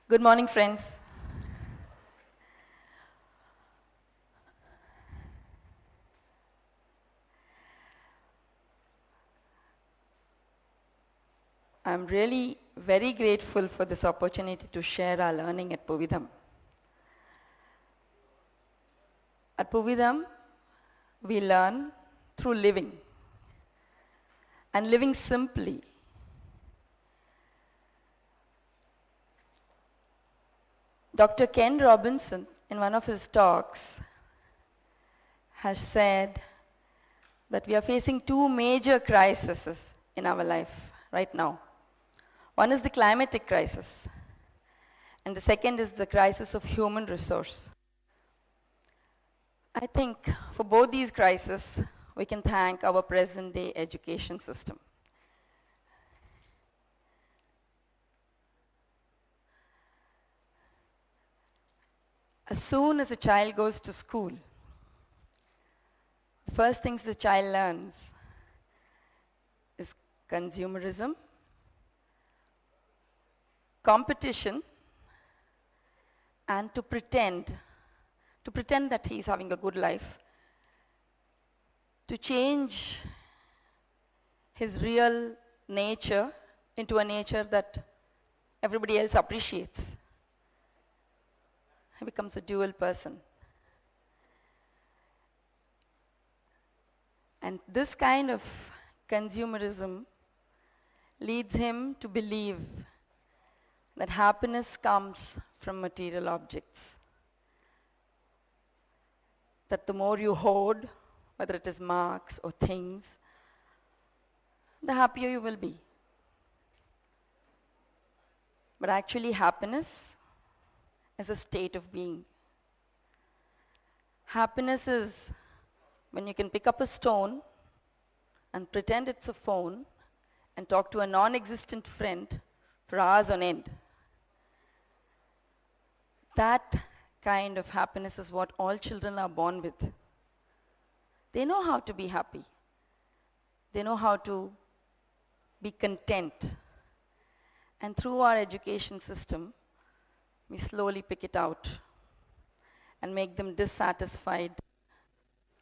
Good morning, friends. I'm really very grateful for this opportunity to share our learning at Puvidham. At Puvidham, we learn through living and living simply. Dr. Ken Robinson, in one of his talks, has said that we are facing two major crises in our life right now. One is the climatic crisis, and the second is the crisis of human resource. I think for both these crises, we can thank our present-day education system. As soon as a child goes to school, the first things the child learns is consumerism, competition, and to pretend that he's having a good life, to change his real nature into a nature that everybody else appreciates. He becomes a dual person. And this kind of consumerism leads him to believe that happiness comes from material objects. That the more you hoard, whether it is marks or things, the happier you will be. But actually, happiness is a state of being. Happiness is when you can pick up a stone and pretend it's a phone and talk to a non-existent friend for hours on end. That kind of happiness is what all children are born with. They know how to be happy. They know how to be content. And through our education system, we slowly pick it out and make them dissatisfied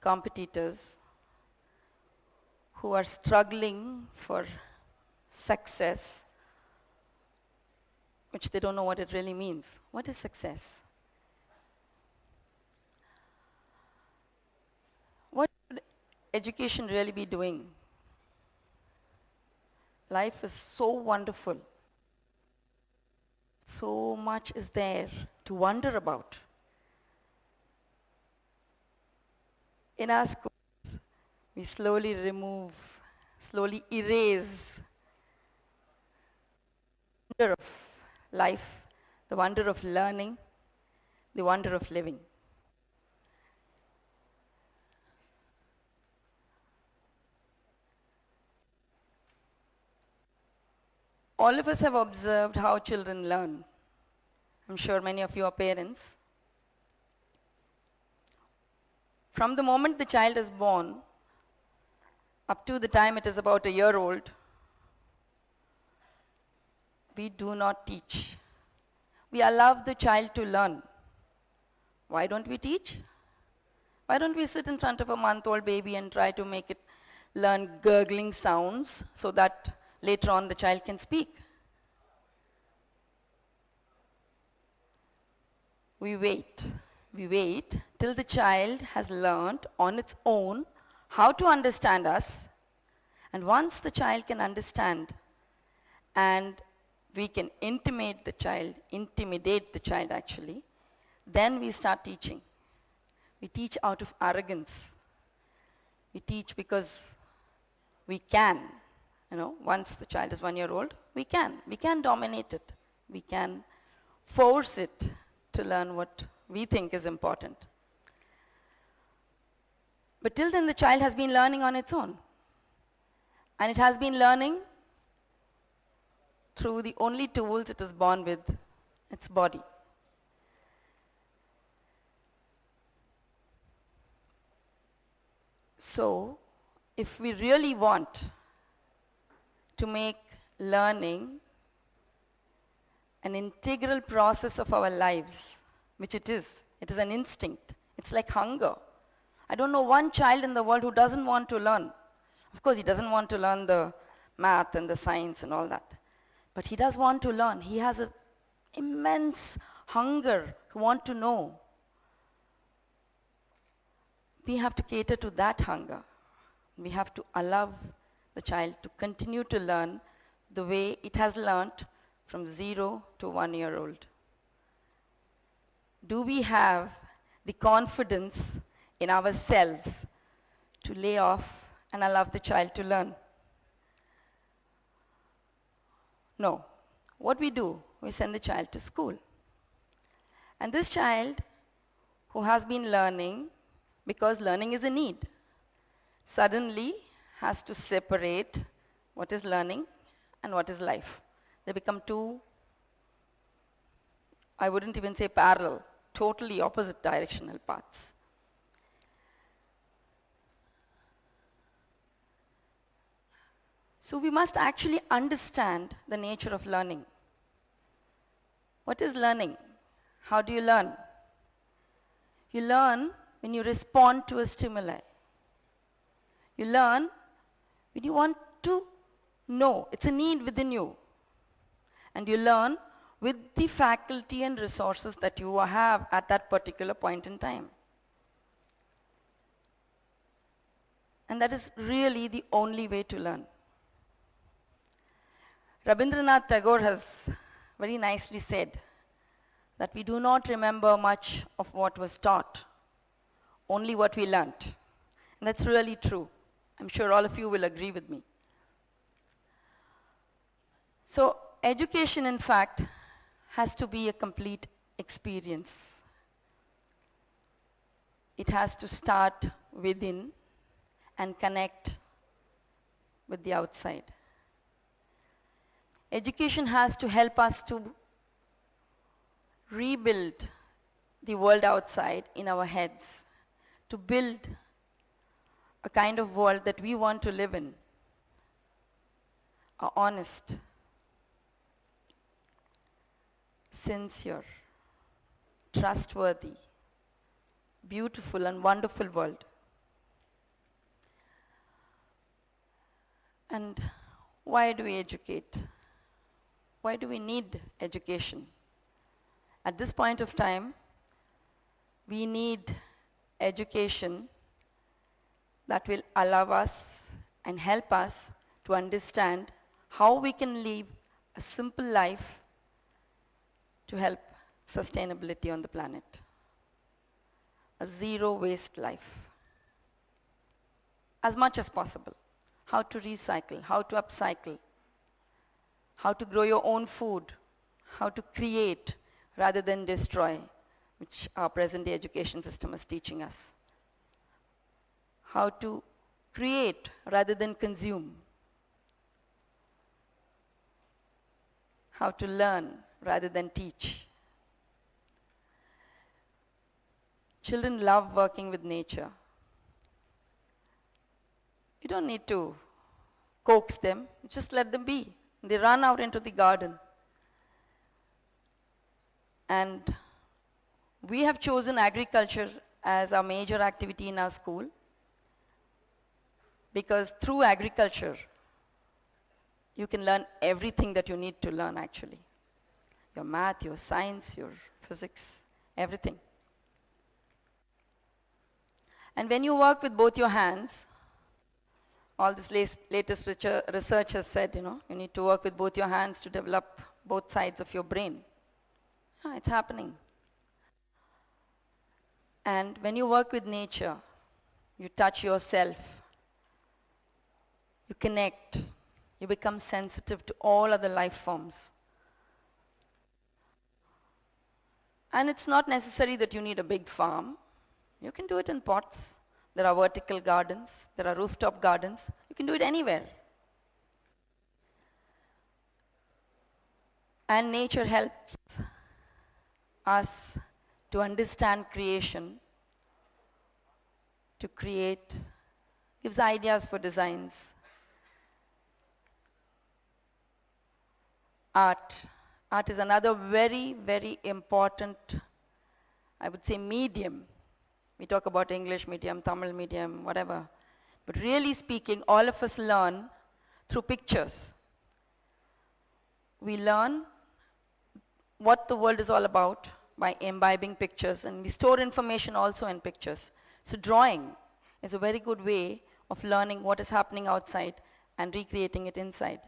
competitors who are struggling for success, which they don't know what it really means. What is success? What should education really be doing? Life is so wonderful. So much is there to wonder about. In our schools, we slowly erase the wonder of life, the wonder of learning, the wonder of living. All of us have observed how children learn. I'm sure many of you are parents. From the moment the child is born, up to the time it is about a year old, we do not teach. We allow the child to learn. Why don't we teach? Why don't we sit in front of a month-old baby and try to make it learn gurgling sounds so that later on the child can speak? We wait till the child has learned on its own how to understand us. And once the child can understand and we can intimidate the child actually, then we start teaching. We teach out of arrogance. We teach because we can. Once the child is 1 year old, we can dominate it. We can force it to learn what we think is important. But till then, the child has been learning on its own. And it has been learning through the only tools it is born with, its body. So, if we really want to make learning an integral process of our lives, which it is. It is an instinct. It's like hunger. I don't know one child in the world who doesn't want to learn. Of course, he doesn't want to learn the math and the science and all that. But he does want to learn. He has an immense hunger to want to know. We have to cater to that hunger. We have to allow the child to continue to learn the way it has learnt from 0 to 1 year old. Do we have the confidence in ourselves to lay off and allow the child to learn? No. What we do, we send the child to school. And this child who has been learning, because learning is a need, suddenly has to separate what is learning and what is life. They become two, I wouldn't even say parallel, totally opposite directional paths. So we must actually understand the nature of learning. What is learning? How do you learn? You learn when you respond to a stimuli. You learn when you want to know. It's a need within you. And you learn with the faculty and resources that you have at that particular point in time. And that is really the only way to learn. Rabindranath Tagore has very nicely said that we do not remember much of what was taught, only what we learnt. And that's really true. I'm sure all of you will agree with me. So education, in fact, has to be a complete experience. It has to start within and connect with the outside. Education has to help us to rebuild the world outside in our heads, to build a kind of world that we want to live in, a honest, sincere, trustworthy, beautiful and wonderful world. And why do we educate? Why do we need education? At this point of time, we need education that will allow us and help us to understand how we can live a simple life to help sustainability on the planet. A zero waste life. As much as possible. How to recycle, how to upcycle, how to grow your own food, how to create rather than destroy, which our present-day education system is teaching us. How to create rather than consume. How to learn rather than teach. Children love working with nature. You don't need to coax them, just let them be. They run out into the garden. And we have chosen agriculture as our major activity in our school because through agriculture, you can learn everything that you need to learn actually. Your math, your science, your physics, everything. And when you work with both your hands, all this latest research has said, you need to work with both your hands to develop both sides of your brain. Yeah, it's happening. And when you work with nature, you touch yourself, you connect, you become sensitive to all other life forms. And it's not necessary that you need a big farm. You can do it in pots. There are vertical gardens, there are rooftop gardens. You can do it anywhere. And nature helps us to understand creation, to create, gives ideas for designs. Art Art is another very, very important, I would say, medium. We talk about English medium, Tamil medium, whatever. But really speaking, all of us learn through pictures. We learn what the world is all about by imbibing pictures, and we store information also in pictures. So drawing is a very good way of learning what is happening outside and recreating it inside.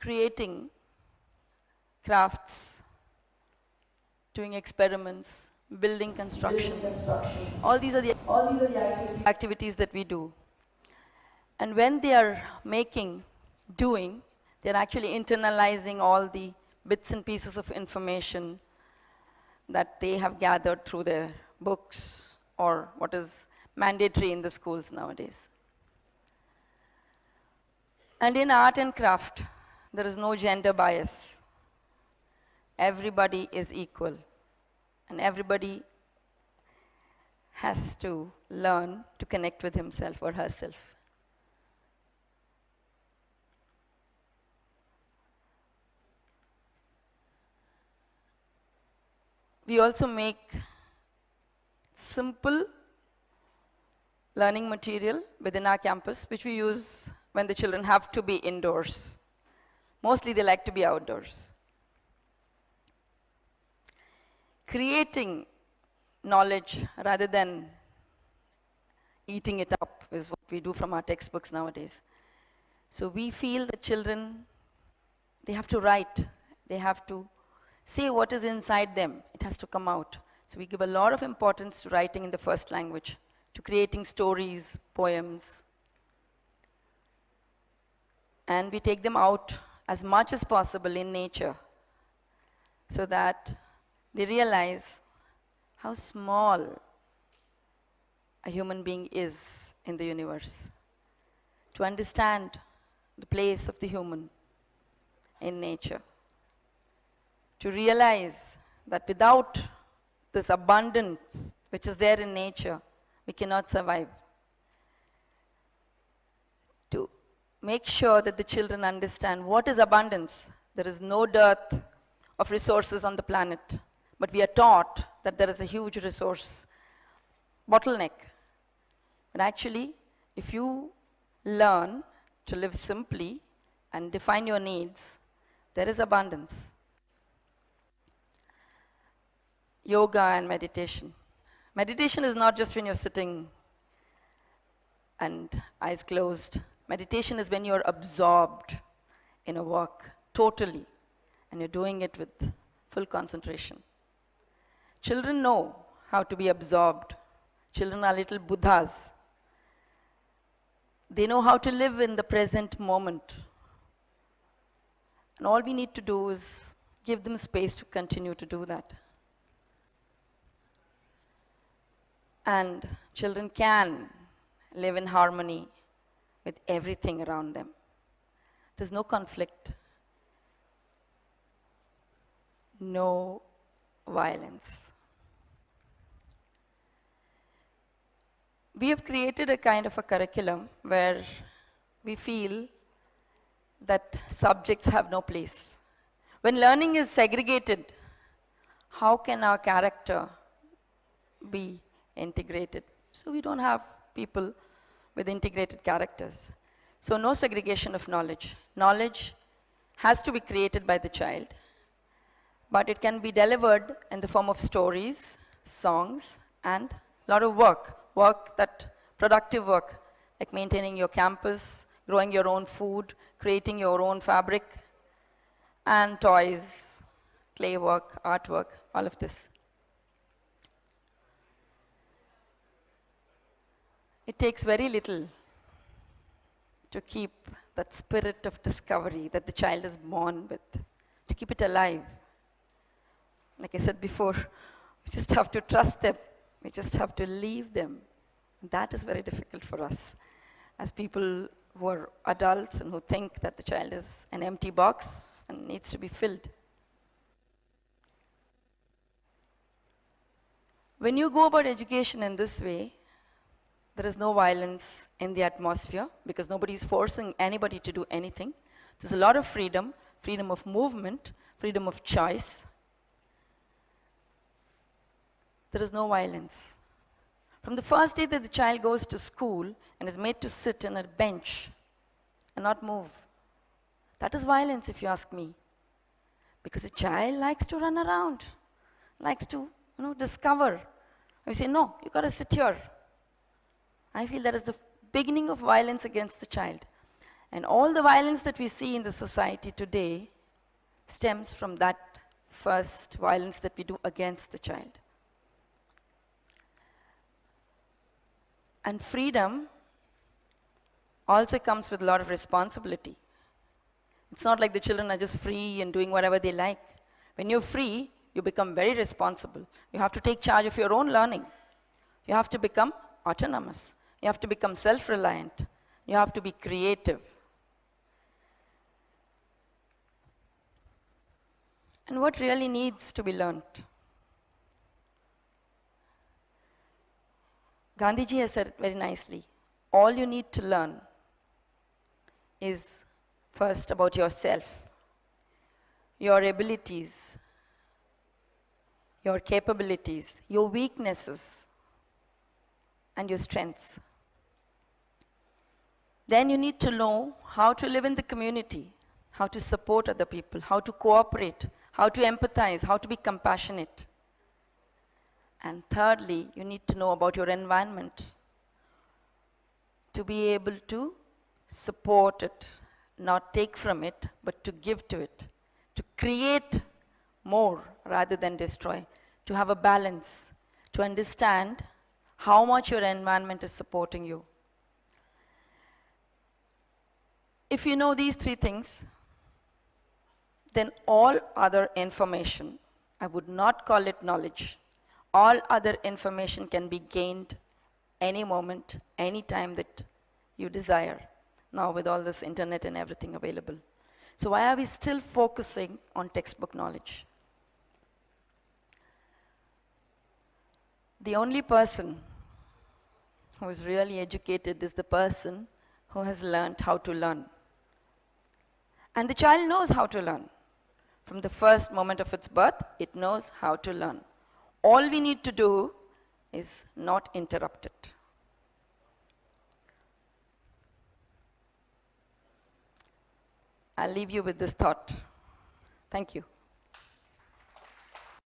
Creating crafts, doing experiments, building construction. All these are the activities that we do. And when they are doing, they're actually internalizing all the bits and pieces of information that they have gathered through their books or what is mandatory in the schools nowadays. And in art and craft, there is no gender bias. Everybody is equal, and everybody has to learn to connect with himself or herself. We also make simple learning material within our campus, which we use when the children have to be indoors. Mostly they like to be outdoors. Creating knowledge rather than eating it up is what we do from our textbooks nowadays. So we feel the children, they have to write, they have to say what is inside them. It has to come out. So we give a lot of importance to writing in the first language, to creating stories, poems. And we take them out as much as possible in nature so that they realize how small a human being is in the universe. To understand the place of the human in nature. To realize that without this abundance which is there in nature, we cannot survive. To make sure that the children understand what is abundance. There is no dearth of resources on the planet, but we are taught that there is a huge resource bottleneck. But actually, if you learn to live simply and define your needs, there is abundance. Yoga and meditation. Meditation is not just when you're sitting and eyes closed. Meditation is when you're absorbed in a work totally, and you're doing it with full concentration. Children know how to be absorbed. Children are little Buddhas. They know how to live in the present moment. And all we need to do is give them space to continue to do that. And children can live in harmony with everything around them. There's no conflict, no violence. We have created a kind of a curriculum where we feel that subjects have no place. When learning is segregated, how can our character be integrated? So we don't have people with integrated characters. So no segregation of knowledge. Knowledge has to be created by the child, but it can be delivered in the form of stories, songs, and a lot of productive work, like maintaining your campus, growing your own food, creating your own fabric, and toys, clay work, artwork, all of this. It takes very little to keep that spirit of discovery that the child is born with, to keep it alive. Like I said before, we just have to trust them. We just have to leave them. That is very difficult for us as people who are adults and who think that the child is an empty box and needs to be filled. When you go about education in this way, There is no violence in the atmosphere because nobody is forcing anybody to do anything. There's a lot of freedom, freedom of movement, freedom of choice. There is no violence. From the first day that the child goes to school and is made to sit on a bench and not move, that is violence if you ask me. Because a child likes to run around, likes to discover. We say, no, you got to sit here. I feel that is the beginning of violence against the child. And all the violence that we see in the society today stems from that first violence that we do against the child. And freedom also comes with a lot of responsibility. It's not like the children are just free and doing whatever they like. When you're free, you become very responsible. You have to take charge of your own learning. You have to become autonomous. You have to become self-reliant. You have to be creative. And what really needs to be learned? Gandhiji has said it very nicely. All you need to learn is first about yourself, your abilities, your capabilities, your weaknesses, and your strengths. Then you need to know how to live in the community, how to support other people, how to cooperate, how to empathize, how to be compassionate. And thirdly, you need to know about your environment to be able to support it, not take from it, but to give to it, to create more rather than destroy, to have a balance, to understand how much your environment is supporting you. If you know these three things, then all other information, I would not call it knowledge, all other information can be gained any moment, any time that you desire, now with all this internet and everything available. So why are we still focusing on textbook knowledge? The only person who is really educated is the person who has learned how to learn. And the child knows how to learn. From the first moment of its birth, it knows how to learn. All we need to do is not interrupt it. I'll leave you with this thought. Thank you.